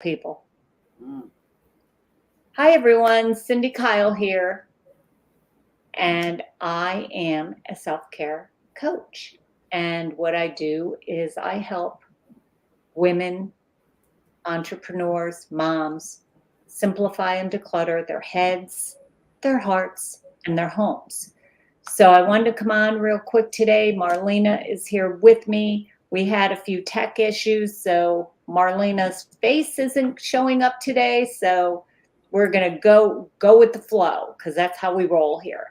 people. Hi everyone, Cindy Kyle here, and I am a self-care coach. And what I do is I help women, entrepreneurs, moms simplify and declutter their heads, their hearts, and their homes. So I wanted to come on real quick today. Marlena is here with me. We had a few tech issues, so Marlena's face isn't showing up today. So we're gonna go with the flow because that's how we roll here.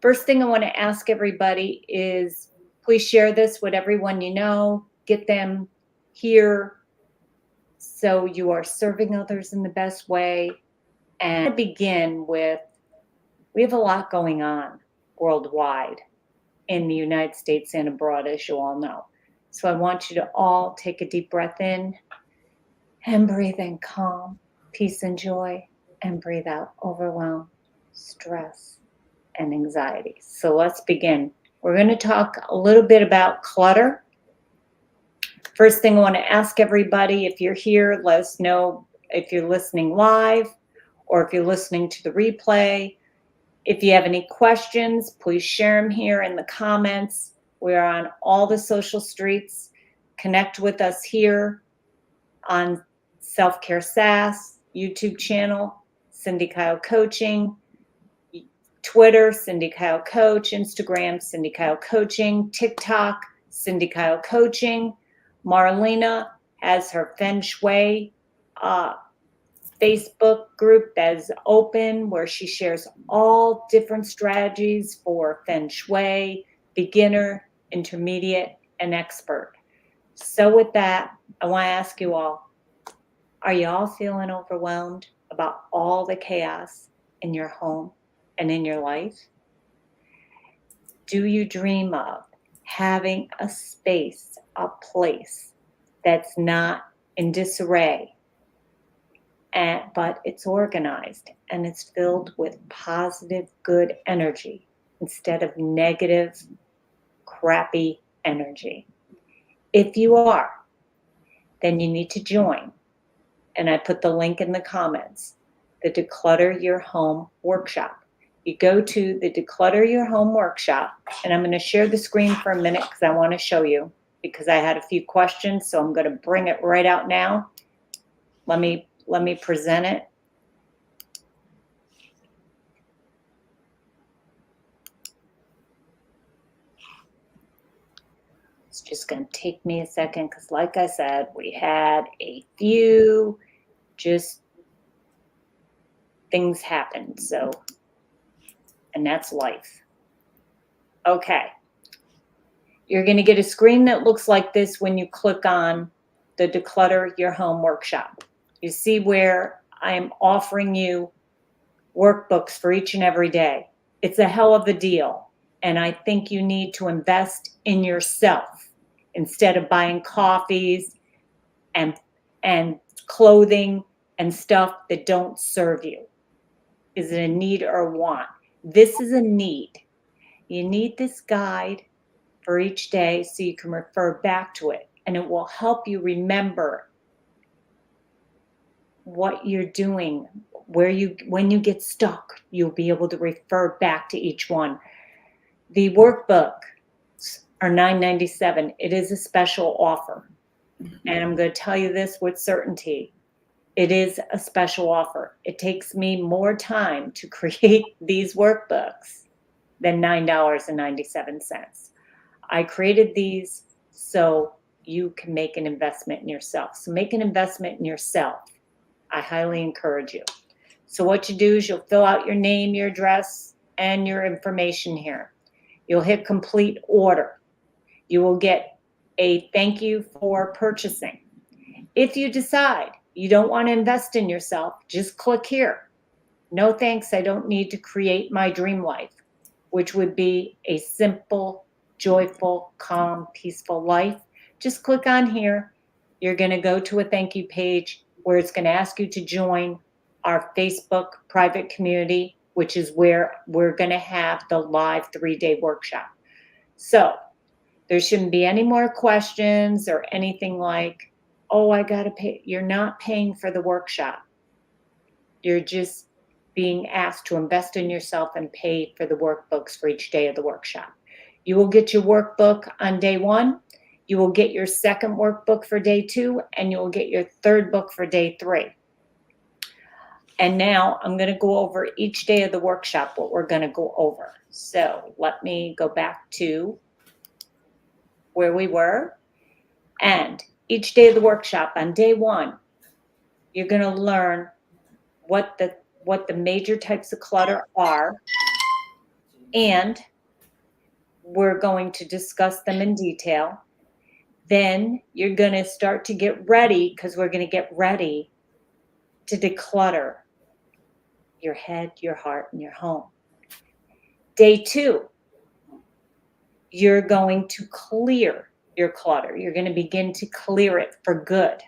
First thing I want to ask everybody is please share this with everyone you know. Get them here so you are serving others in the best way. And to begin with, we have a lot going on worldwide in the United States and abroad, as you all know. So I want you to all take a deep breath in and breathe in calm, peace, and joy, and breathe out overwhelm, stress, and anxiety. So let's begin. We're going to talk a little bit about clutter. First thing I want to ask everybody, if you're here, let us know if you're listening live or if you're listening to the replay. If you have any questions, please share them here in the comments. We're on all the social streets. Connect with us here on Self-Care SAS, YouTube channel, Cindy Kyle Coaching, Twitter, Cindy Kyle Coach, Instagram, Cindy Kyle Coaching, TikTok, Cindy Kyle Coaching. Marlena has her Feng Shui Facebook group that is open where she shares all different strategies for Feng Shui, beginner, intermediate, and expert. So with that, I want to ask you all, are you all feeling overwhelmed about all the chaos in your home and in your life? Do you dream of having a space, a place that's not in disarray, but it's organized and it's filled with positive, good energy instead of negative, crappy energy? If you are, then you need to join. And I put the link in the comments, the Declutter Your Home Workshop. You go to the Declutter Your Home Workshop, and I'm going to share the screen for a minute because I want to show you, because I had a few questions, so I'm going to bring it right out now. Let me present it. It's just going to take me a second because, like I said, we had a few just things happened. So, and that's life. Okay. You're going to get a screen that looks like this when you click on the Declutter Your Home Workshop. You see where I'm offering you workbooks for each and every day. It's a hell of a deal. And I think you need to invest in yourself instead of buying coffees and clothing and stuff that don't serve you. Is it a need or a want? This is a need. You need this guide for each day so you can refer back to it, and it will help you remember what you're doing, when you get stuck, you'll be able to refer back to each one. The workbooks are $9.97. It is a special offer. And I'm going to tell you this with certainty. It is a special offer. It takes me more time to create these workbooks than $9.97. I created these so you can make an investment in yourself. So make an investment in yourself. I highly encourage you. So what you do is you'll fill out your name, your address, and your information here. You'll hit complete order. You will get a thank you for purchasing. If you decide you don't want to invest in yourself, just click here. No thanks, I don't need to create my dream life, which would be a simple, joyful, calm, peaceful life. Just click on here. You're going to go to a thank you page where it's going to ask you to join our Facebook private community, which is where we're going to have the live 3-day workshop. So there shouldn't be any more questions or anything like oh, I got to pay. You're not paying for the workshop. You're just being asked to invest in yourself and pay for the workbooks for each day of the workshop. You will get your workbook on day 1. You will get your second workbook for day 2, and you will get your third book for day 3. And now I'm going to go over each day of the workshop, what we're going to go over. So let me go back to where we were. And each day of the workshop, on day 1, you're going to learn what the major types of clutter are, and we're going to discuss them in detail. Then you're going to start to get ready, because we're going to get ready to declutter your head, your heart, and your home. Day 2, you're going to clear your clutter. You're going to begin to clear it for good.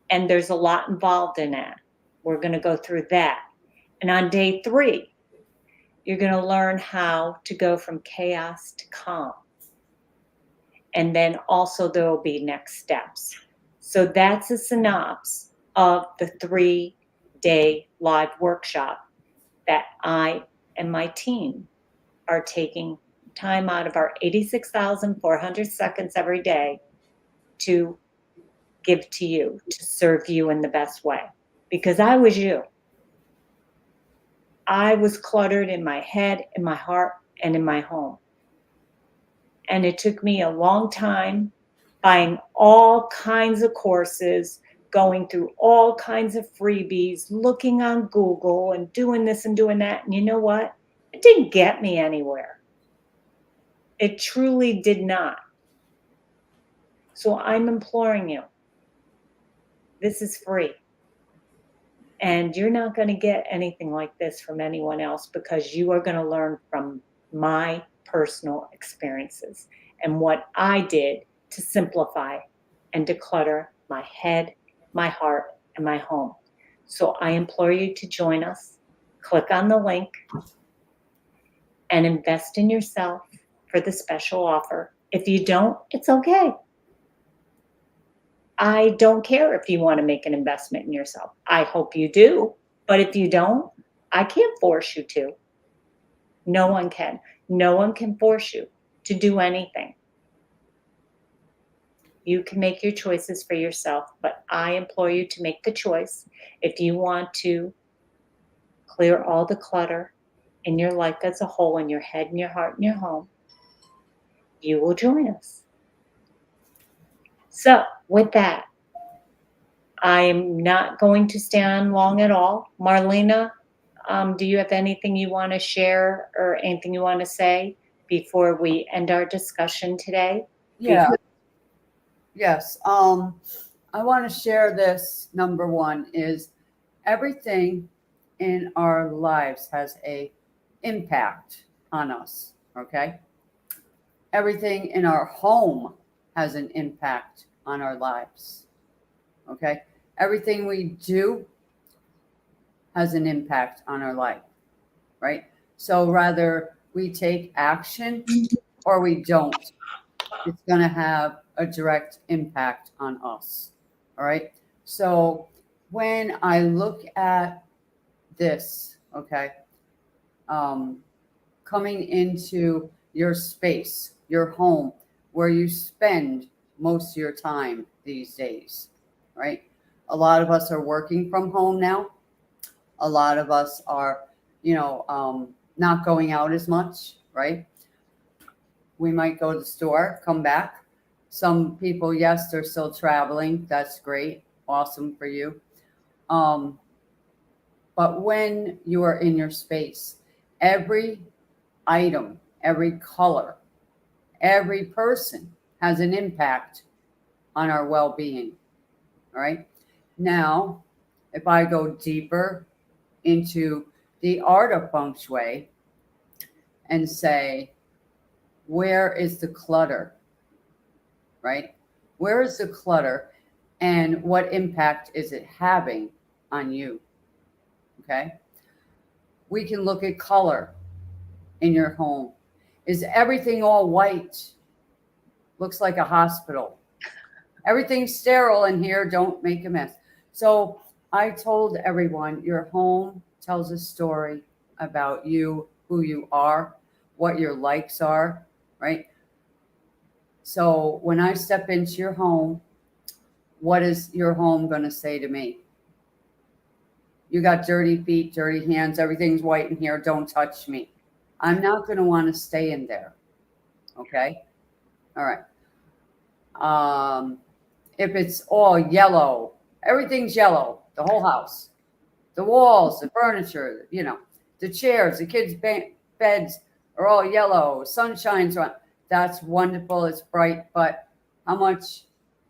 And there's a lot involved in that. We're going to go through that. And on day 3, you're going to learn how to go from chaos to calm. And then also there will be next steps. So that's a synopsis of the 3-day live workshop that I and my team are taking time out of our 86,400 seconds every day to give to you, to serve you in the best way. Because I was you. I was cluttered in my head, in my heart, and in my home. And it took me a long time buying all kinds of courses, going through all kinds of freebies, looking on Google and doing this and doing that. And you know what? It didn't get me anywhere. It truly did not. So I'm imploring you. This is free. And you're not going to get anything like this from anyone else, because you are going to learn from my personal experiences and what I did to simplify and declutter my head, my heart, and my home. So I implore you to join us. Click on the link and invest in yourself for the special offer. If you don't, it's okay. I don't care if you want to make an investment in yourself. I hope you do. But if you don't, I can't force you to. No one can. No one can force you to do anything. You can make your choices for yourself, but I implore you to make the choice. If you want to clear all the clutter in your life as a whole, in your head and your heart and your home, you will join us. So with that, I am not going to stay on long at all. Marlena, do you have anything you want to share or anything you want to say before we end our discussion today? Yeah. Yes. I want to share this. Number one is everything in our lives has a impact on us. Okay. Everything in our home has an impact on our lives. Okay. Everything we do has an impact on our life. Right. So rather we take action or we don't, it's going to have a direct impact on us. All right. So when I look at this, okay, um, coming into your space, your home, where you spend most of your time these days, right? A lot of us are working from home now. A lot of us are, not going out as much, right? We might go to the store, come back. Some people, yes, they're still traveling. That's great. Awesome for you. Um, but when you are in your space, every item, every color, every person has an impact on our well being. All right. Now, if I go deeper into the art of feng shui and say, where is the clutter? Right? Where is the clutter and what impact is it having on you? Okay. We can look at color in your home. Is everything all white? Looks like a hospital. Everything's sterile in here. Don't make a mess. So I told everyone your home tells a story about you, who you are, what your likes are, right? So when I step into your home, what is your home going to say to me? You got dirty feet, dirty hands, everything's white in here. Don't touch me. I'm not going to want to stay in there. Okay. All right. If it's all yellow, everything's yellow, the whole house, the walls, the furniture, the chairs, the kids' beds are all yellow, sun shines on. That's wonderful. It's bright, but how much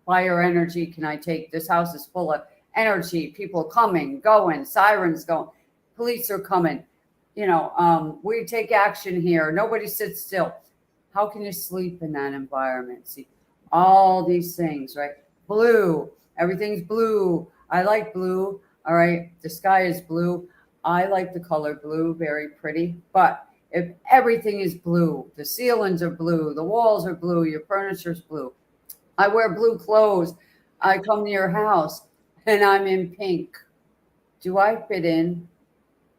fire energy can I take? This house is full of energy, people coming, going, sirens going, police are coming. We take action here. Nobody sits still. How can you sleep in that environment? See, all these things, right? Blue, everything's blue. I like blue. All right, the sky is blue. I like the color blue, very pretty. But if everything is blue, the ceilings are blue, the walls are blue, your furniture's blue. I wear blue clothes. I come to your house and I'm in pink. Do I fit in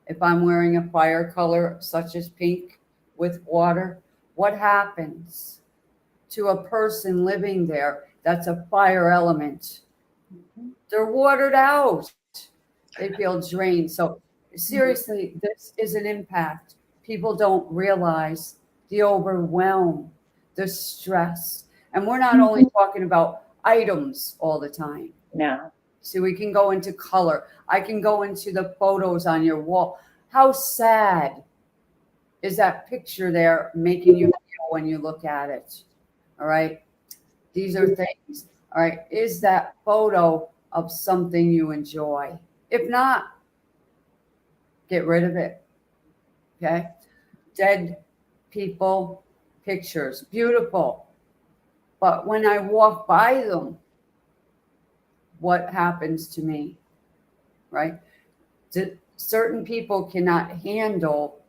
if I'm wearing a fire color such as pink with water? What happens to a person living there that's a fire element? They're watered out. They feel drained. So seriously, this is an impact. People don't realize the overwhelm, the stress. And we're not only talking about items all the time. No. See, we can go into color. I can go into the photos on your wall. How sad is that picture there making you feel when you look at it? All right. These are things. All right. Is that photo of something you enjoy? If not, get rid of it. Okay. Dead people, pictures, beautiful. But when I walk by them, what happens to me? Right? Certain people cannot handle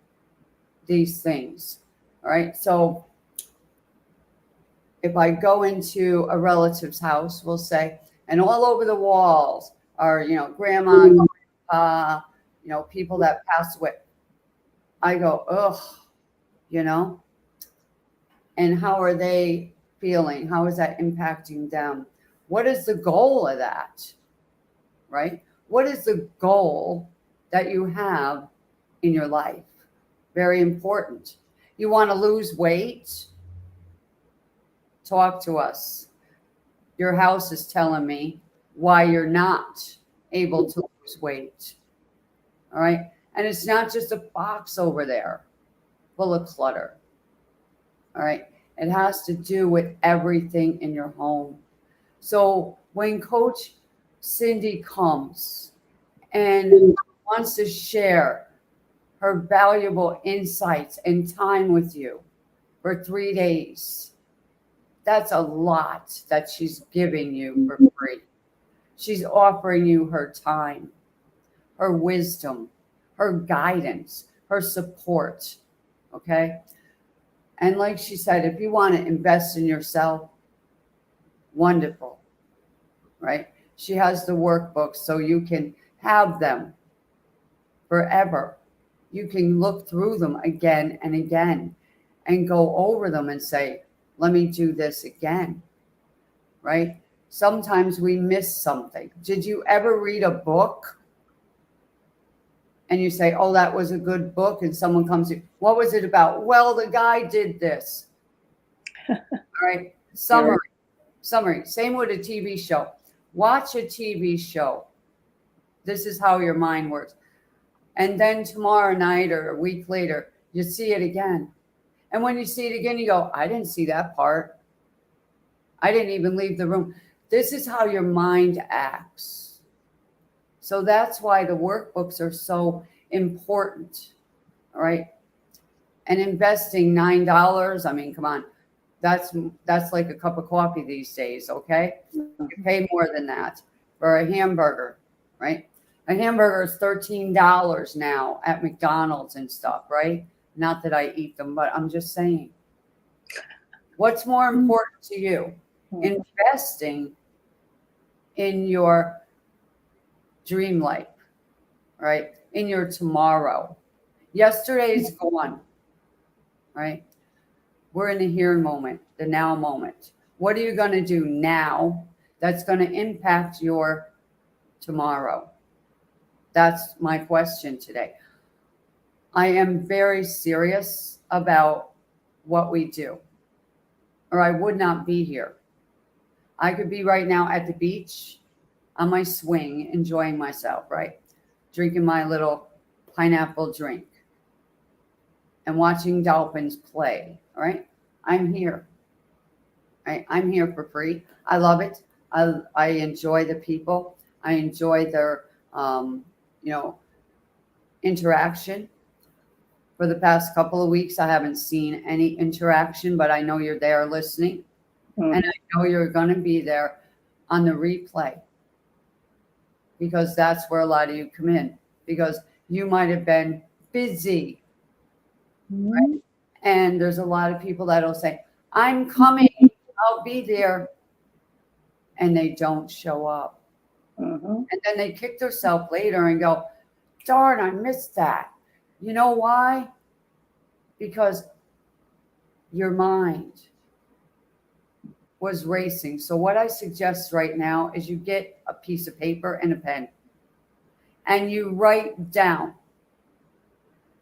these things. All right. So if I go into a relative's house, we'll say, and all over the walls are, grandma, grandpa, people that passed away. I go, ugh, and how are they feeling? How is that impacting them? What is the goal of that? Right? What is the goal that you have in your life? Very important. You want to lose weight? Talk to us. Your house is telling me why you're not able to lose weight. All right. And it's not just a box over there full of clutter. All right. It has to do with everything in your home. So when Coach Cindy comes and wants to share her valuable insights and time with you for 3 days, that's a lot that she's giving you for free. She's offering you her time, her wisdom, her guidance, her support. Okay. And like she said, if you want to invest in yourself, wonderful, right? She has the workbooks so you can have them forever. You can look through them again and again and go over them and say, let me do this again, right? Sometimes we miss something. Did you ever read a book and you say, oh, that was a good book, and someone comes to you, what was it about? Well, the guy did this. All right. Summary. Same with a TV show. Watch a TV show. This is how your mind works. And then tomorrow night or a week later, you see it again. And when you see it again, you go, I didn't see that part. I didn't even leave the room. This is how your mind acts. So that's why the workbooks are so important. All right. And investing $9, I mean, come on. That's like a cup of coffee these days, okay? You pay more than that for a hamburger, right? A hamburger is $13 now at McDonald's and stuff, right? Not that I eat them, but I'm just saying. What's more important to you? Investing in your dream life, right? In your tomorrow. Yesterday's gone, right? We're in the here moment, the now moment. What are you going to do now that's going to impact your tomorrow? That's my question today. I am very serious about what we do, or I would not be here. I could be right now at the beach on my swing, enjoying myself, right? Drinking my little pineapple drink and watching dolphins play, right? I'm here. Right? I'm here for free. I love it. I enjoy the people. I enjoy their, you know, interaction. For the past couple of weeks, I haven't seen any interaction, but I know you're there listening. And I know you're going to be there on the replay because that's where a lot of you come in because you might have been busy. Right? And there's a lot of people that'll say, I'm coming, I'll be there. And they don't show up. Mm-hmm. And then they kick themselves later and go, darn, I missed that. You know why? Because your mind was racing. So, what I suggest right now is you get a piece of paper and a pen and you write down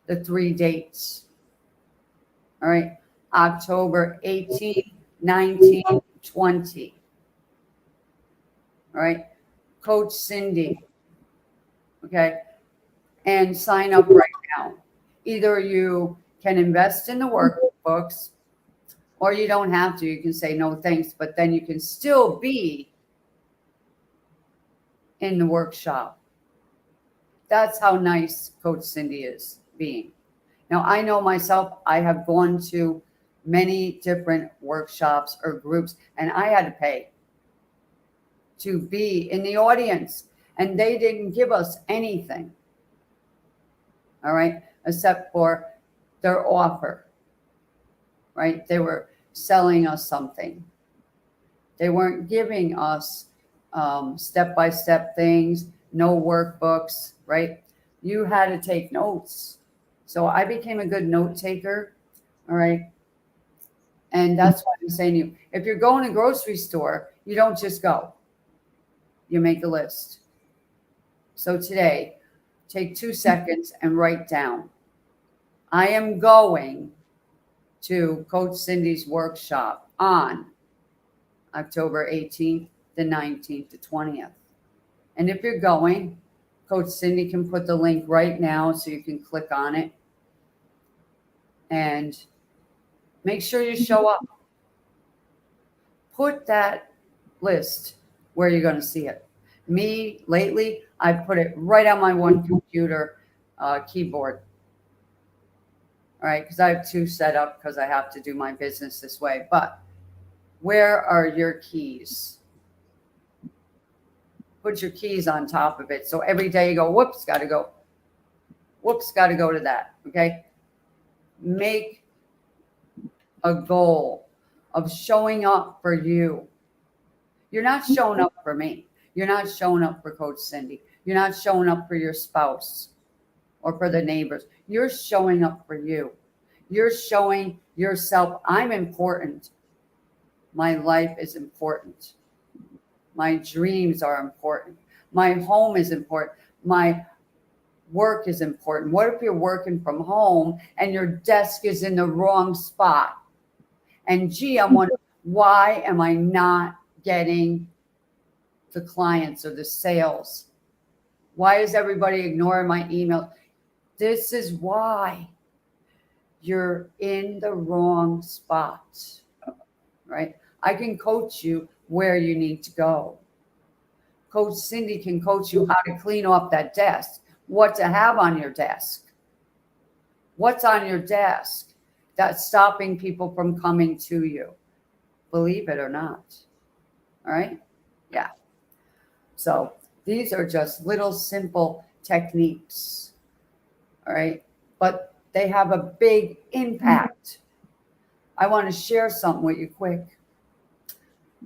the 3 dates. All right. October 18, 19, 20. All right. Coach Cindy. Okay. And sign up right now. Either you can invest in the workbooks or you don't have to. You can say no thanks, but then you can still be in the workshop. That's how nice Coach Cindy is being. Now, I know myself, I have gone to many different workshops or groups, and I had to pay to be in the audience, and they didn't give us anything, all right, except for their offer, right? They were selling us something. They weren't giving us step-by-step things, no workbooks, right? You had to take notes. So I became a good note taker, all right? And that's why I'm saying to you, if you're going to a grocery store, you don't just go. You make a list. So today, take 2 seconds and write down, I am going to Coach Cindy's workshop on October 18th, the 19th, the 20th. And if you're going, Coach Cindy can put the link right now so you can click on it. And make sure you show up. Put that list where you're going to see it. Me, lately, I put it right on my one computer keyboard. All right, because I have 2 set up because I have to do my business this way. But where are your keys? Put your keys on top of it. So every day you go, whoops, got to go. Whoops, got to go to that. Okay. Make a goal of showing up for you. You're not showing up for me. You're not showing up for Coach Cindy. You're not showing up for your spouse or for the neighbors. You're showing up for you. You're showing yourself, I'm important. My life is important. My dreams are important. My home is important. My work is important. What if you're working from home and your desk is in the wrong spot? And gee, I'm wondering, why am I not getting the clients or the sales? Why is everybody ignoring my email? This is why you're in the wrong spot, right? I can coach you where you need to go. Coach Cindy can coach you how to clean off that desk, what to have on your desk. What's on your desk that's stopping people from coming to you? Believe it or not. All right? Yeah. So these are just little simple techniques. All right? But they have a big impact. I want to share something with you quick.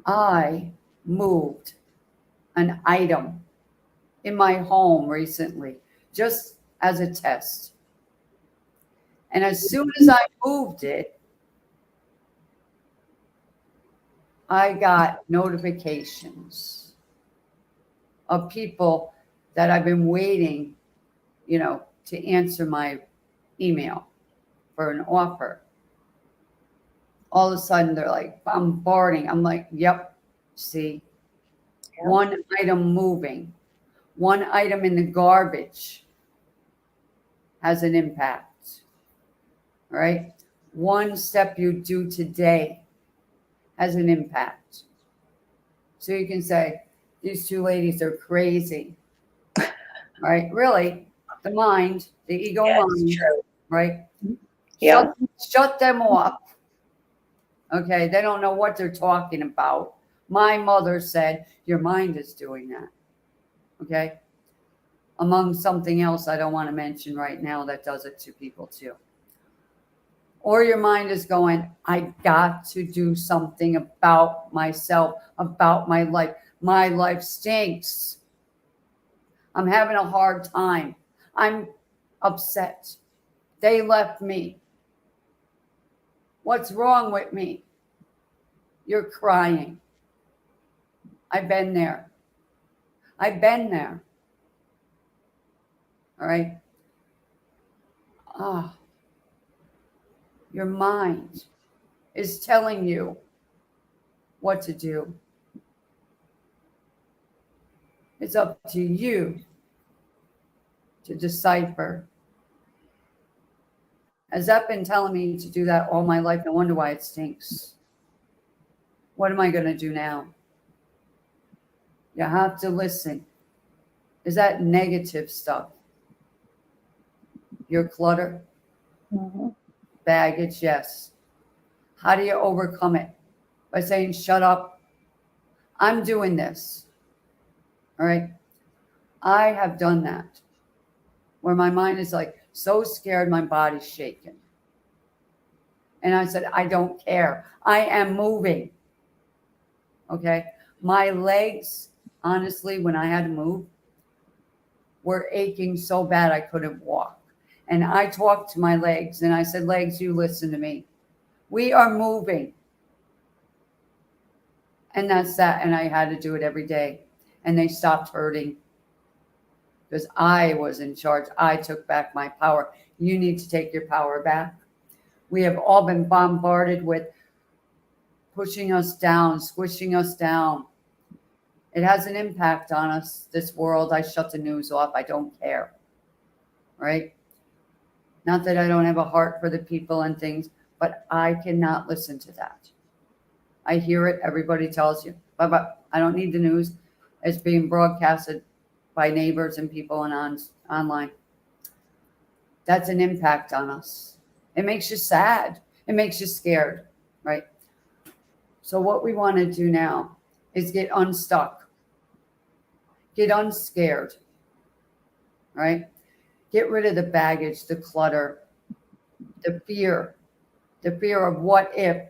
I moved an item in my home recently, just as a test. And as soon as I moved it, I got notifications of people that I've been waiting, to answer my email for an offer. All of a sudden, they're like bombarding. I'm like, yep, see, Yep. one item moving, one item in the garbage has an impact. All right. One step you do today has an impact. So you can say, these two ladies are crazy. Right? Really, the mind, the ego Yeah, it's mind, true. right? Yeah. Shut them off. Okay. They don't know what they're talking about. My mother said, your mind is doing that. Okay. Among something else I don't want to mention right now that does it to people too. Or your mind is going, I got to do something about myself, about my life. My life stinks. I'm having a hard time. I'm upset. They left me. What's wrong with me? You're crying. I've been there. I've been there. All right. Ah, your mind is telling you what to do. It's up to you to decipher. Has that been telling me to do that all my life? No wonder why it stinks. What am I going to do now? You have to listen. Is that negative stuff? Your clutter? Mm-hmm. Baggage? Yes. How do you overcome it? By saying, shut up. I'm doing this. All right. I have done that where my mind is like so scared, my body's shaking. And I said, I don't care. I am moving. Okay. My legs, honestly, when I had to move, were aching so bad I couldn't walk. And I talked to my legs and I said, legs, you listen to me. We are moving. And that's that. And I had to do it every day. And they stopped hurting because I was in charge. I took back my power. You need to take your power back. We have all been bombarded with pushing us down, squishing us down. It has an impact on us, this world. I shut the news off. I don't care. Right? Not that I don't have a heart for the people and things, but I cannot listen to that. I hear it. Everybody tells you, but I don't need the news. It's being broadcasted by neighbors and people and online. That's an impact on us. It makes you sad. It makes you scared, right? So what we want to do now is get unstuck, get unscared, right? Get rid of the baggage, the clutter, the fear of what if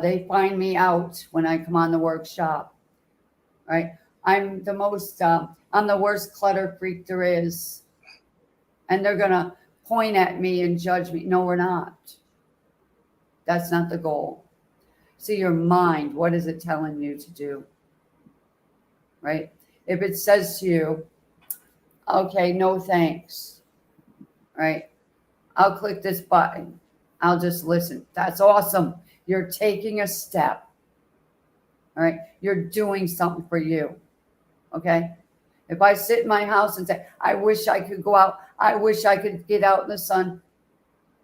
they find me out when I come on the workshop, right? I'm the worst clutter freak there is. And they're going to point at me and judge me. No, we're not. That's not the goal. See your mind. What is it telling you to do? Right? If it says to you, okay, no thanks, right? I'll click this button. I'll just listen. That's awesome. You're taking a step. All right. You're doing something for you. Okay. If I sit in my house and say, I wish I could go out, I wish I could get out in the sun,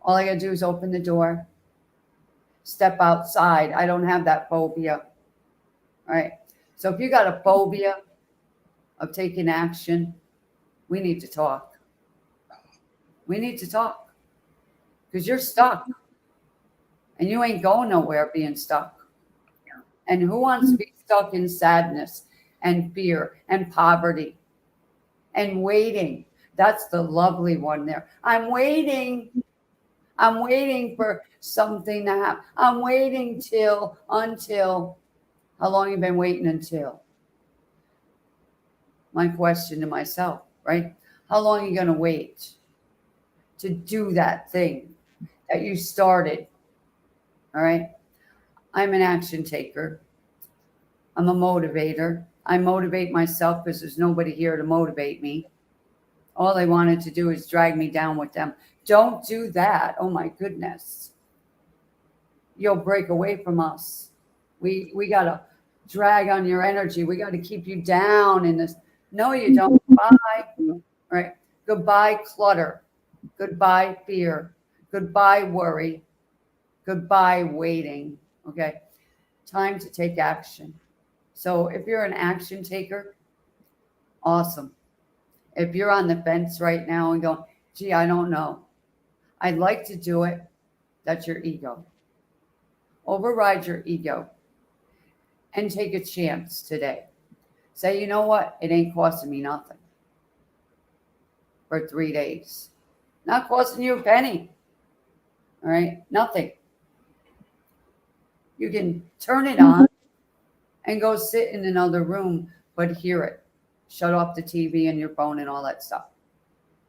all I got to do is open the door, step outside. I don't have that phobia. All right. So if you got a phobia of taking action, we need to talk. We need to talk because you're stuck and you ain't going nowhere being stuck. And who wants to be stuck in sadness and fear and poverty and waiting? That's the lovely one there. I'm waiting for something to happen. I'm waiting until. How long you been waiting until? my question to myself, right? How long are you going to wait to do that thing that you started? All right. I'm an action taker. I'm a motivator. I motivate myself because there's nobody here to motivate me. All they wanted to do is drag me down with them. Don't do that. Oh my goodness. You'll break away from us. We gotta drag on your energy. We gotta keep you down in this. No, you don't. Bye. Right. Goodbye, clutter. Goodbye, fear. Goodbye, worry. Goodbye, waiting. Okay. Time to take action. So if you're an action taker, awesome. If you're on the fence right now and going, gee, I don't know, I'd like to do it, that's your ego. Override your ego and take a chance today. Say, you know what? It ain't costing me nothing for 3 days. Not costing you a penny. All right? Nothing. You can turn it on and go sit in another room, but hear it. Shut off the TV and your phone and all that stuff.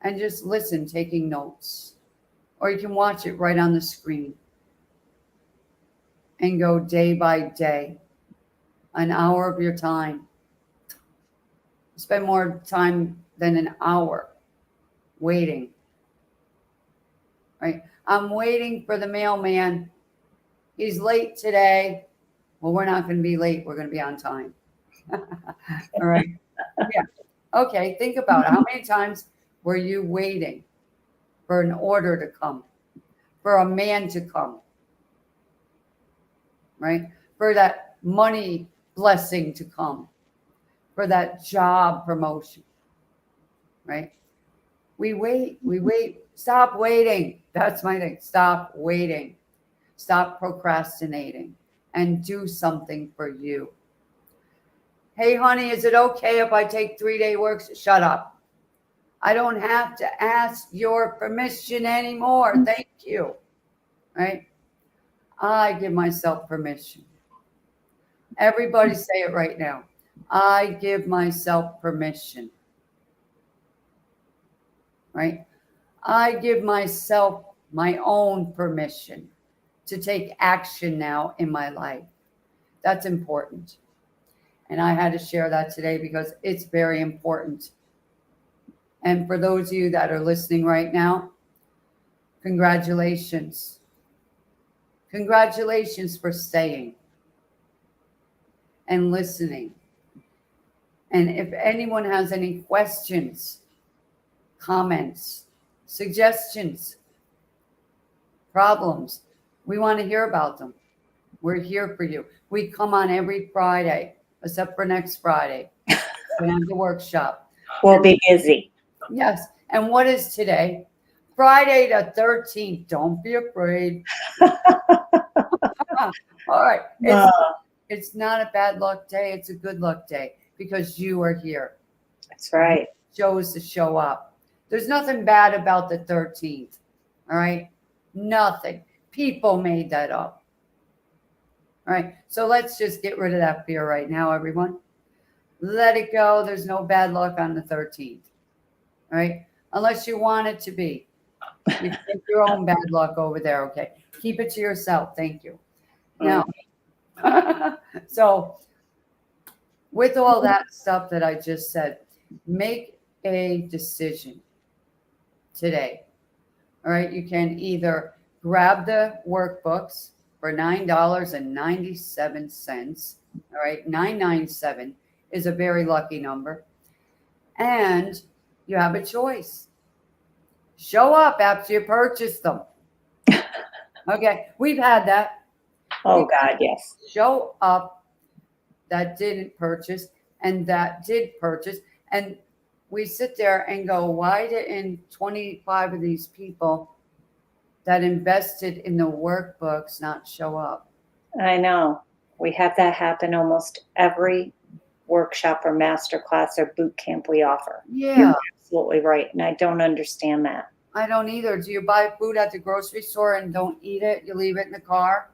And just listen, taking notes. Or you can watch it right on the screen and go day by day, an hour of your time. Spend more time than an hour waiting, right? I'm waiting for the mailman. He's late today. Well, we're not going to be late. We're going to be on time. All right. Yeah. Okay. Think about it. How many times were you waiting for an order to come, for a man to come, right? For that money blessing to come, for that job promotion, right? We wait. Stop waiting. That's my thing. Stop waiting. Stop procrastinating and do something for you. Hey, honey, is it okay if I take 3-day works? Shut up. I don't have to ask your permission anymore. Thank you. Right? I give myself permission. Everybody say it right now. I give myself permission. Right? I give myself my own permission to take action now in my life. That's important. And I had to share that today because it's very important. And for those of you that are listening right now, congratulations. Congratulations for staying and listening. And if anyone has any questions, comments, suggestions, problems, we want to hear about them. We're here for you. We come on every Friday, except for next Friday. We have the workshop. We'll be busy. Yes. And what is today? Friday the 13th. Don't be afraid. All right. It's not a bad luck day. It's a good luck day because you are here. That's right. Chose to show up. There's nothing bad about the 13th. All right. Nothing. People made that up. All right. So let's just get rid of that fear right now, everyone. Let it go. There's no bad luck on the 13th. All right. Unless you want it to be. You take your own bad luck over there. Okay. Keep it to yourself. Thank you. Now, so with all that stuff that I just said, make a decision today. All right. You can either grab the workbooks for $9.97. All right. 997 is a very lucky number. And you have a choice. Show up after you purchase them. Okay. We've had that. Oh, God, yes. Show up that didn't purchase and that did purchase. And we sit there and go, why didn't 25 of these people that invested in the workbooks not show up? I know. We have that happen almost every workshop or masterclass or boot camp we offer. Yeah. You're absolutely right. And I don't understand that. I don't either. Do you buy food at the grocery store and don't eat it? You leave it in the car?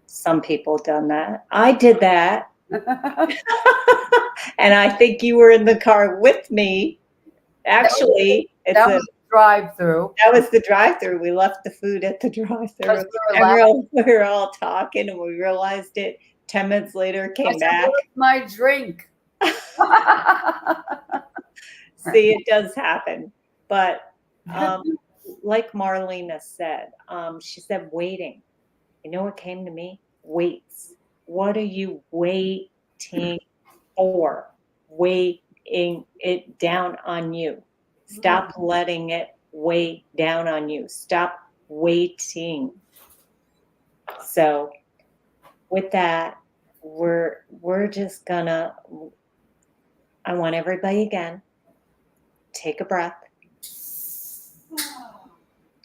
Some people done that. I did that. That And I think you were in the car with me. was Actually, that was drive-through that was the drive-through. We left the food at the drive-through, because we were and laughing. we were all talking, and we realized it 10 minutes later, I came said, back. "Where's my drink?" See, it does happen. But, um, like Marlena said, she said, "Waiting." You know what came to me? Weights. What are you waiting for? Weighing it down on you. Stop letting it weigh down on you. Stop waiting. So, with that, we're just gonna I want everybody again, take a breath.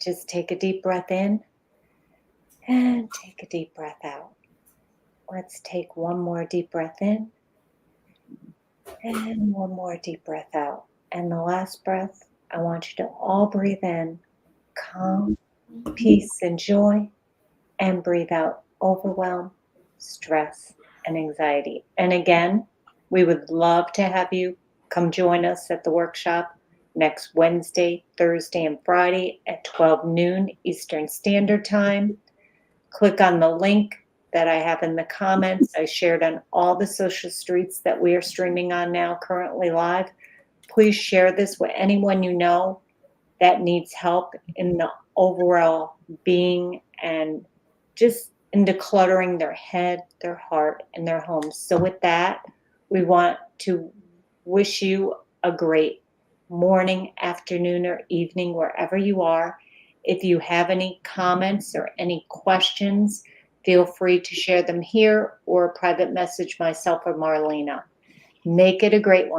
Just take a deep breath in and take a deep breath out. Let's take one more deep breath in and one more deep breath out. And the last breath, I want you to all breathe in calm, peace, and joy, and breathe out overwhelm, stress, and anxiety. And again, we would love to have you come join us at the workshop next Wednesday, Thursday, and Friday at 12 noon Eastern Standard Time. Click on the link that I have in the comments. I shared on all the social streets that we are streaming on now, currently live. Please share this with anyone you know that needs help in the overall being and just in decluttering their head, their heart, and their homes. So, with that, we want to wish you a great morning, afternoon, or evening, wherever you are. If you have any comments or any questions, feel free to share them here or private message myself or Marlena. Make it a great one.